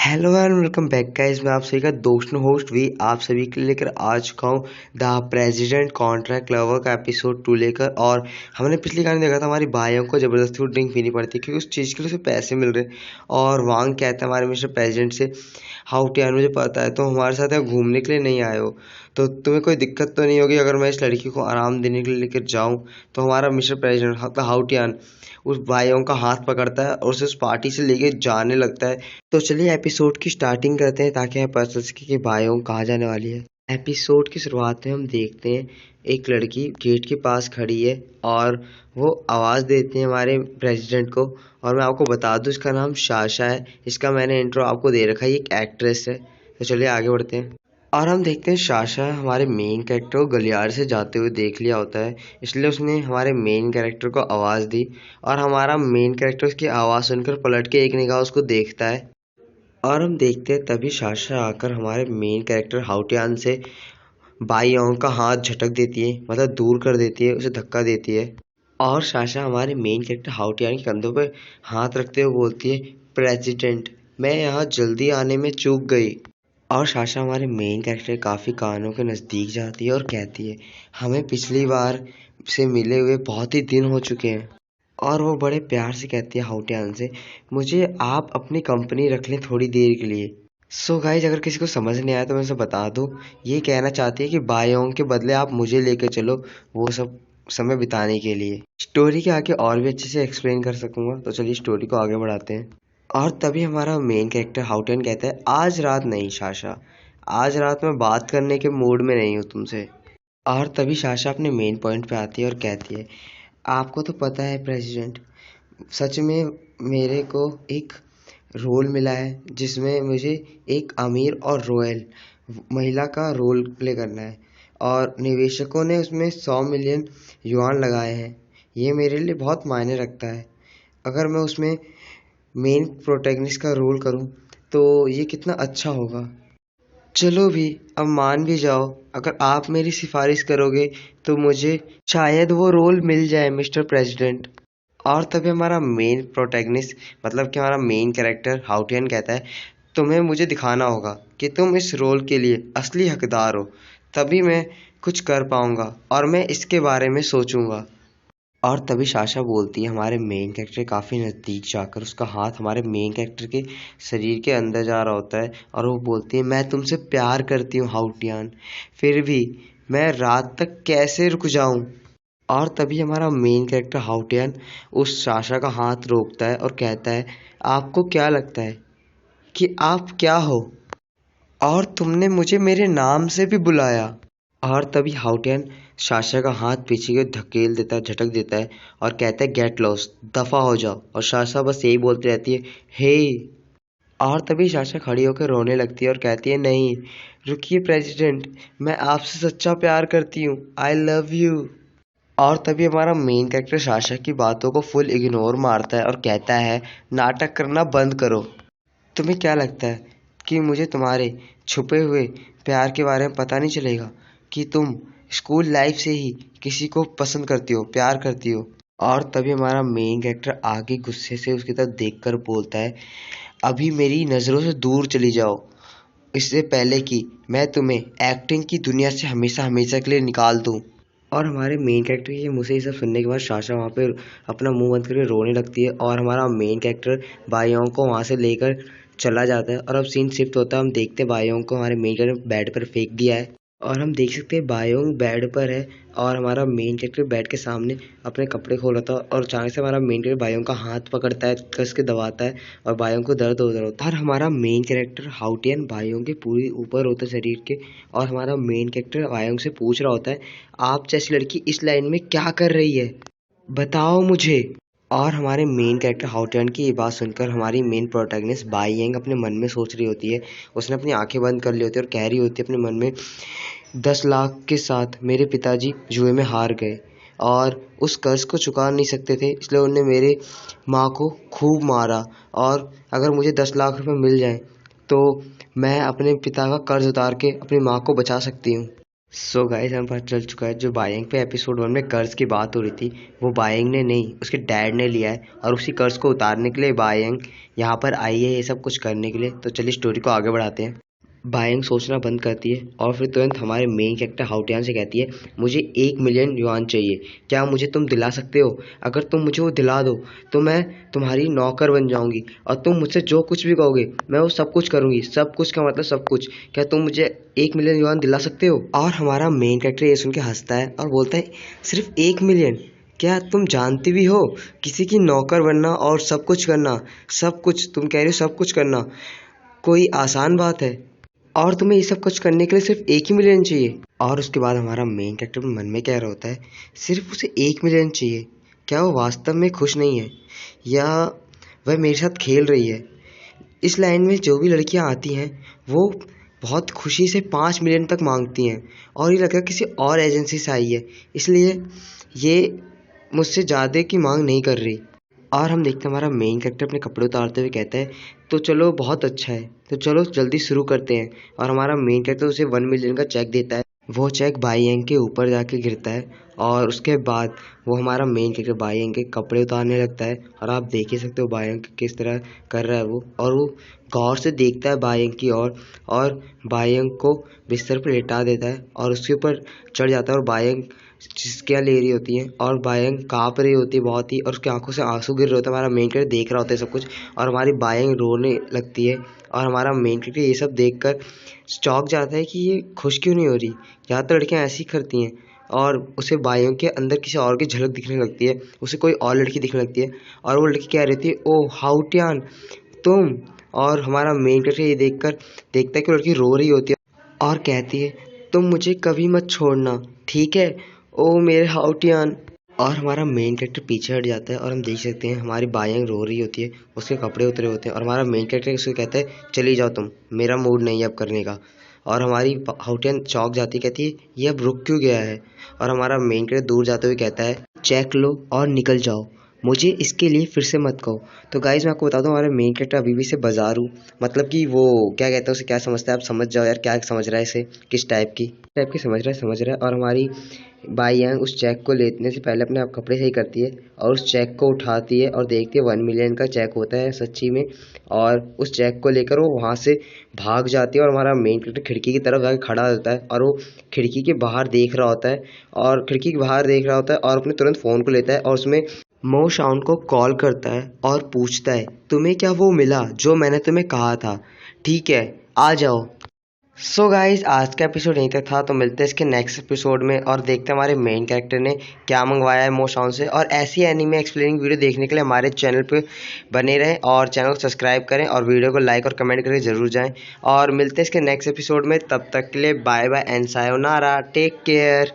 Hello and welcome back guys. मैं आप सभी का दोस्त होस्ट भी आप सभी के लिए लेकर आ चुका हूँ द प्रेसिडेंट कॉन्ट्रैक्ट लवर का एपिसोड 2 लेकर। और हमने पिछली कहानी देखा था हमारी भाइयों को ज़बरदस्ती ड्रिंक पीनी पड़ती है क्योंकि उस चीज़ के लिए उसे पैसे मिल रहे। और वांग कहता है हमारे मिस्टर प्रेसिडेंट से, हाउ टियान मुझे पता है तुम हमारे साथ यहाँ घूमने के लिए नहीं आए हो, तो तुम्हें कोई दिक्कत तो नहीं होगी अगर मैं इस लड़की को आराम देने के लिए लेकर जाऊँ। तो हमारा मिस्टर प्रेसिडेंट हाउ टियान उस भाइयों का हाथ पकड़ता है और उसे उस पार्टी से लेके जाने लगता है। तो चलिए एपिसोड की स्टार्टिंग करते हैं ताकि हमें पता चल सके कि बायोंग कहाँ जाने वाली है। एपिसोड की शुरुआत में हम देखते हैं एक लड़की गेट के पास खड़ी है और वो आवाज़ देती है हमारे प्रेसिडेंट को। और मैं आपको बता दूं इसका नाम शाशा है। इसका मैंने इंट्रो आपको दे रखा है, ये एक एक्ट्रेस है। तो चलिए आगे बढ़ते हैं और हम देखते हैं शाशा हमारे मेन कैरेक्टर को गलियारे से जाते हुए देख लिया होता है, इसलिए उसने हमारे मेन कैरेक्टर को आवाज़ दी। और हमारा मेन कैरेक्टर उसकी आवाज़ सुनकर पलट के एक निगाह उसको देखता है और हम देखते हैं तभी शाशा आकर हमारे मेन कैरेक्टर हाउटियान से बाई आंख का हाथ झटक देती है, मतलब दूर कर देती है, उसे धक्का देती है। और शाशा हमारे मेन कैरेक्टर हाउटियान के कंधों पर हाथ रखते हुए बोलती है, प्रेसिडेंट मैं यहाँ जल्दी आने में चूक गई। और शाशा हमारे मेन कैरेक्टर काफ़ी कानों के नज़दीक जाती है और कहती है, हमें पिछली बार से मिले हुए बहुत ही दिन हो चुके हैं। और वो बड़े प्यार से कहती है हाउटियान से, मुझे आप अपनी कंपनी रख लें थोड़ी देर के लिए। सो गाइज अगर किसी को समझ नहीं आया तो मैं उसे बता दूं, ये कहना चाहती है कि बायोंग के बदले आप मुझे लेकर चलो वो सब समय बिताने के लिए। स्टोरी के आगे और भी अच्छे से एक्सप्लेन कर सकूंगा, तो चलिए स्टोरी को आगे बढ़ाते हैं। और तभी हमारा मेन कैरेक्टर हाउटियन कहता है, आज रात नहीं शाशा, आज रात मैं बात करने के मूड में नहीं हूँ तुमसे। और तभी शाशा अपने मेन पॉइंट पे आती है और कहती है, आपको तो पता है प्रेसिडेंट, सच में मेरे को एक रोल मिला है जिसमें मुझे एक अमीर और रॉयल महिला का रोल प्ले करना है और निवेशकों ने उसमें 100 मिलियन युआन लगाए हैं। ये मेरे लिए बहुत मायने रखता है। अगर मैं उसमें मेन प्रोटैगनिस्ट का रोल करूं तो ये कितना अच्छा होगा। चलो भी, अब मान भी जाओ, अगर आप मेरी सिफारिश करोगे तो मुझे शायद वो रोल मिल जाए मिस्टर प्रेसिडेंट। और तभी हमारा मेन प्रोटैगनिस्ट मतलब कि हमारा मेन कैरेक्टर हाउटियन कहता है, तुम्हें मुझे दिखाना होगा कि तुम इस रोल के लिए असली हकदार हो, तभी मैं कुछ कर पाऊंगा और मैं इसके बारे में सोचूंगा। और तभी शाशा बोलती है हमारे मेन कैरेक्टर के काफ़ी नज़दीक जाकर, उसका हाथ हमारे मेन कैरेक्टर के शरीर के अंदर जा रहा होता है और वो बोलती है, मैं तुमसे प्यार करती हूँ हाउटियान, फिर भी मैं रात तक कैसे रुक जाऊँ। और तभी हमारा मेन कैरेक्टर हाउटियन उस शाशा का हाथ रोकता है और कहता है, आपको क्या लगता है कि आप क्या हो, और तुमने मुझे मेरे नाम से भी बुलाया। और तभी हाउटियन शाशा का हाथ पीछे की धकेल देता है, झटक देता है और कहता है, गेट लॉस्ट, दफा हो जाओ। और शाशा बस यही बोलती रहती है, हे। और तभी शाशा खड़ी होकर रोने लगती है और कहती है, नहीं रुकिए प्रेसिडेंट, मैं आपसे सच्चा प्यार करती हूँ, आई लव यू। और तभी हमारा मेन कैरेक्टर शाशा की बातों को फुल इग्नोर मारता है और कहता है, नाटक करना बंद करो। तुम्हें क्या लगता है कि मुझे तुम्हारे छुपे हुए प्यार के बारे में पता नहीं चलेगा कि तुम स्कूल लाइफ से ही किसी को पसंद करती हो, प्यार करती हो। और तभी हमारा मेन कैरेक्टर आगे गुस्से से उसकी तरफ देखकर बोलता है, अभी मेरी नज़रों से दूर चली जाओ, इससे पहले कि मैं तुम्हें एक्टिंग की दुनिया से हमेशा हमेशा के लिए निकाल दूं। और हमारे मेन कैरेक्टर के मुँह से ये सब सुनने के बाद शाशा वहाँ पे अपना मुंह बंद करके रोने लगती है और हमारा मेन कैरेक्टर बायों को वहाँ से लेकर चला जाता है। और अब सीन शिफ्ट होता है, हम देखते हैं बायों को हमारे मेन कैरेक्टर बेड पर फेंक दिया है और हम देख सकते हैं बायोंग बेड पर है और हमारा मेन कैरेक्टर बेड के सामने अपने कपड़े खोल रहा था और अचानक से हमारा मेन कैरेक्टर बायोंग का हाथ पकड़ता है, कस के दबाता है और बायोंग को दर्द हो रहा होता है। और हमारा मेन कैरेक्टर हाउटियन बायोंग के पूरी ऊपर होता है शरीर के और हमारा मेन कैरेक्टर बायोंग से पूछ रहा होता है, आप जैसी लड़की इस लाइन में क्या कर रही है, बताओ मुझे। और हमारे मेन कैरेक्टर हाउटियन की ये बात सुनकर हमारी मेन प्रोटैगनिस्ट बाई यंग अपने मन में सोच रही होती है, उसने अपनी आंखें बंद कर ली होती है और कह रही होती है अपने मन में, 10 लाख के साथ मेरे पिताजी जुए में हार गए और उस कर्ज को चुका नहीं सकते थे, इसलिए उन्होंने मेरे माँ को खूब मारा। और अगर मुझे 10 लाख रुपए मिल जाएं तो मैं अपने पिता का कर्ज उतार के अपनी माँ को बचा सकती हूँ। सो गाइस हमें पता चल चुका है जो बायंग पे एपिसोड 1 में कर्ज की बात हो रही थी वो बायंग ने नहीं उसके डैड ने लिया है और उसी कर्ज को उतारने के लिए बायंग यहाँ पर आई है ये सब कुछ करने के लिए। तो चलिए स्टोरी को आगे बढ़ाते हैं। बायंग सोचना बंद करती है और फिर तुरंत हमारे मेन कैरेक्टर हाउटियान से कहती है मुझे 1 मिलियन युआन चाहिए, क्या मुझे तुम दिला सकते हो? अगर तुम मुझे वो दिला दो तो मैं तुम्हारी नौकर बन जाऊंगी और तुम मुझसे जो कुछ भी कहोगे मैं वो सब कुछ करूंगी। सब कुछ का मतलब सब कुछ। क्या तुम मुझे 1 मिलियन युआन दिला सकते हो? और हमारा मेन कैरेक्टर ये सुन के हंसता है और बोलता है सिर्फ 1 मिलियन? क्या तुम जानती भी हो किसी की नौकर बनना और सब कुछ करना, सब कुछ तुम कह रहे हो सब कुछ करना कोई आसान बात है? और तुम्हें ये सब कुछ करने के लिए सिर्फ 1 ही मिलियन चाहिए? और उसके बाद हमारा मेन कैरेक्टर मन में कह रहा होता है सिर्फ उसे 1 मिलियन चाहिए। क्या वो वास्तव में खुश नहीं है या वह मेरे साथ खेल रही है? इस लाइन में जो भी लड़कियां आती हैं वो बहुत खुशी से 5 मिलियन तक मांगती हैं और ये लड़का किसी और एजेंसी से आई है इसलिए ये मुझसे ज़्यादा की मांग नहीं कर रही। और हम देखते हैं हमारा मेन कैरेक्टर अपने कपड़े उतारते हुए कहता है तो चलो बहुत अच्छा है, तो चलो जल्दी शुरू करते हैं। और हमारा मेन कैरेक्टर उसे 1 मिलियन का चेक देता है। वो चेक बाईयंग के ऊपर जाके गिरता है और उसके बाद वो हमारा मेन कैरेक्टर बाईयंग के कपड़े उतारने लगता है और आप देख ही सकते हो बाईयंग किस तरह कर रहा है वो। और वो गौर से देखता है बाईयंग की ओर और बाईयंग को बिस्तर पर लेटा देता है और उसके ऊपर चढ़ जाता है और बाईयंग चिस्कियाँ ले रही होती हैं और बायंग काँप रही होती है बहुत ही और उसकी आंखों से आंसू गिर रहे होते हैं। हमारा मेन कैरेक्टर देख रहा होता है सब कुछ और हमारी बायंग रोने लगती है और हमारा मेन कैरेक्टर ये सब देखकर चौंक जाता है कि ये खुश क्यों नहीं हो रही। ज़्यादातर लड़कियाँ ऐसी करती हैं और उसे बायों के अंदर किसी और की झलक दिखने लगती है, उसे कोई और लड़की दिखने लगती है और वो लड़की कह रही थी ओह हाउटियान तुम। और हमारा मेन कैरेक्टर ये देखकर देखता है कि वो लड़की रो रही होती है और कहती है तुम मुझे कभी मत छोड़ना, ठीक है ओ मेरे हाउटियान। और हमारा मेन कैरेक्टर पीछे हट जाता है और हम देख सकते हैं हमारी बायंग रो रही होती है, उसके कपड़े उतरे होते हैं और हमारा मेन कैरेक्टर उसको कहता है चली जाओ तुम, मेरा मूड नहीं है अब करने का। और हमारी हाउटियान चौंक जाती कहती है ये अब रुक क्यों गया है? और हमारा मेन कैरेक्टर दूर जाते हुए कहता है चेक लो और निकल जाओ, मुझे इसके लिए फिर से मत कहो। तो गाइज मैं आपको बता दूं हमारा मेन कैरेक्टर अभी भी से बाजारू, मतलब कि वो क्या कहते हैं उसे, क्या समझता है आप समझ जाओ यार, क्या समझ रहा है इसे, किस टाइप की समझ रहा है। और हमारी बाईयांग उस चेक को लेने से पहले अपने आप कपड़े सही करती है और उस चेक को उठाती है और देखती है 1 मिलियन का चेक होता है सच्ची में। और उस चेक को लेकर वो वहाँ से भाग जाती है और हमारा मेन कैरेक्टर खिड़की की तरफ जाकर खड़ा होता है और वो खिड़की के बाहर देख रहा होता है और खिड़की के बाहर देख रहा होता है और अपने तुरंत फ़ोन को लेता है और उसमें मो शाउन को कॉल करता है और पूछता है तुम्हें क्या वो मिला जो मैंने तुम्हें कहा था? ठीक है आ जाओ। सो गाइस आज का एपिसोड यहीं तक था, तो मिलते हैं इसके नेक्स्ट एपिसोड में और देखते हैं हमारे मेन कैरेक्टर ने क्या मंगवाया है मो शाउन से। और ऐसी एनीमे एक्सप्लेनिंग वीडियो देखने के लिए हमारे चैनल पे बने रहें और चैनल को सब्सक्राइब करें और वीडियो को लाइक और कमेंट करके ज़रूर जाएं। और मिलते हैं इसके नेक्स्ट एपिसोड में, तब तक के लिए bye bye and sayonara, take care.